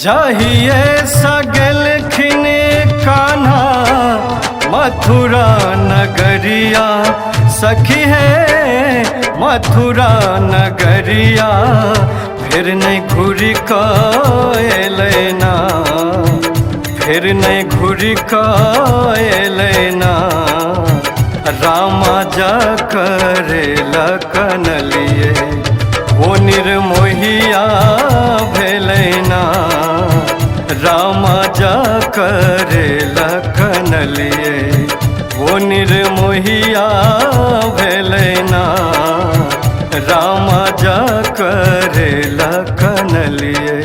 जाहिए सगलखिन कान्हा मथुरा नगरिया, सखी है मथुरा नगरिया, फिर नहीं घूरी कैलना, फिर नहीं घूरी कैलना। रामा जा करे लखन लिए वो निर्मोहिया भेलैना, रामा जा करे लखन लिए वो निर्मोहिया भेलैना, रामा जा करे लखन लिए।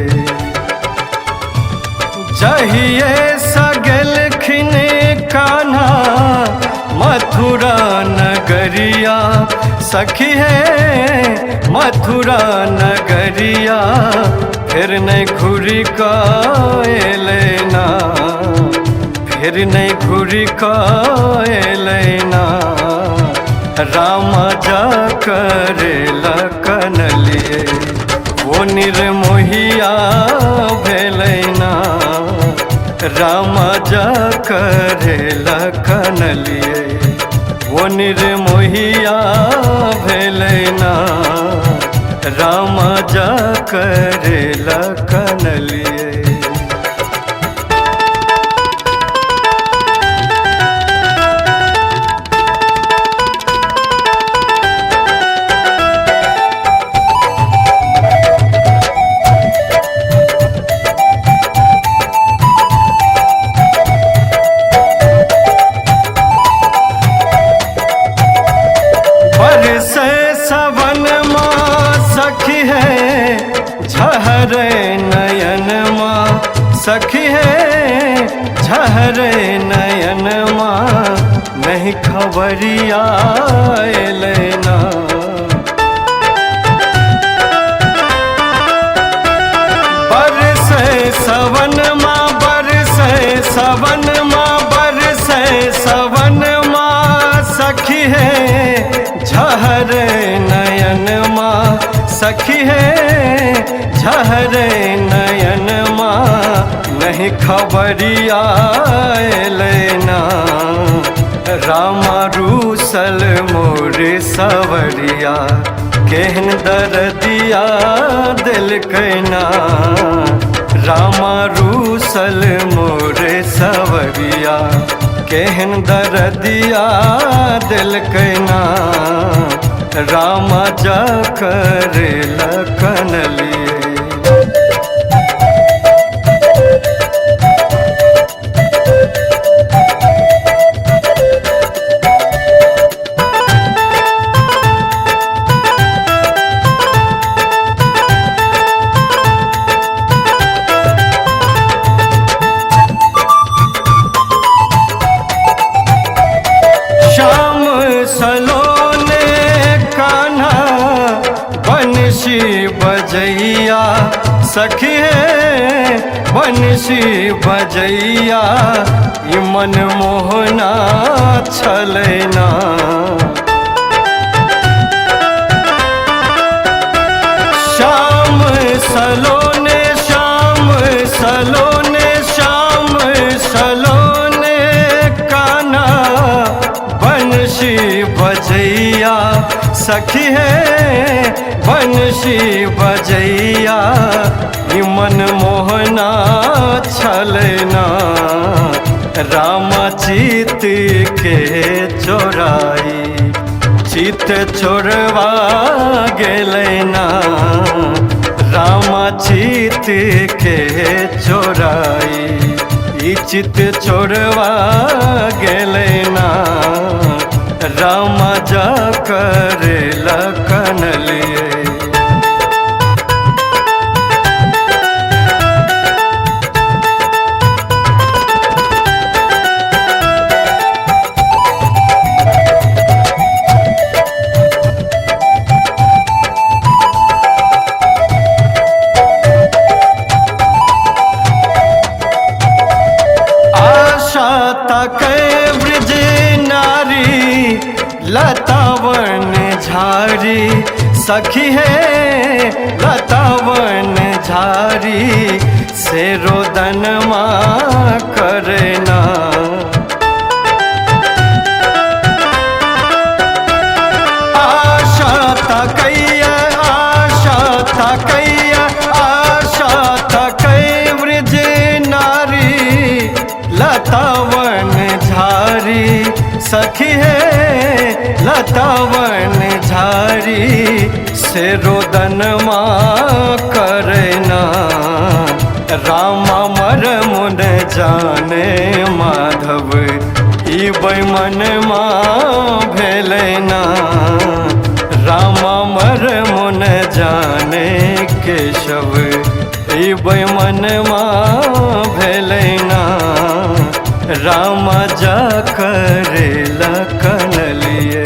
जहिए सगलखिन कान्हा मथुरा नगरिया, सखी है मथुरा नगरिया, फिर नहीं घूरी कैलना, फिर नहीं घूरी कैलना। रामा जा करे लखन लिए वो निर्मोहिया भेलैना, रामा जा करे लखन लिए वो निर्मोहिया भेलैना, रामा जा करे लखन लिए। झहरे नयन माँ सखी है, झहरे नयन माँ नहीं खबरिया लेना। बरसे सवन माँ, बरसे सवन माँ, बरसे सवन माँ सखी है, झहरे नयन माँ सखी है, झहरे नयन माँ नहीं खबरिया लेना। रामा रूसल मोरे सवरिया, केहन दर्दिया दिल कहना। रामा रूसल मोरे सवरिया, केहन दर्दिया दिल कहना। रामा जा करे लखन लिए बजैया, सखी है बंसी बजैया, ये मन मोहना छलैना। श्याम सलोने, श्याम सलोने, श्याम सलोने कान्हा बंसी बजैया, सखी है बंसी बजैया, मन मोहना छलना। रामा चित के चोराई, चित चोरवा गेलैना। रामा चित के चोराई, ई चित चोरवा गेलैना। रामा जा करे लखन लिए लतावन झारी सखी है लतावन झारी से रोदन माँ करना। आशा तकैया आशा तकैया आशा तकै वृज नारी लतावन झारी सखी है लतावन झारी से रोदन माँ करना। रामा मर मुन जाने माधव ई मन माँ भेलना। रामा मर मुन जाने केशव ई मन माँ भेलना। रामा जा करेला कनलिए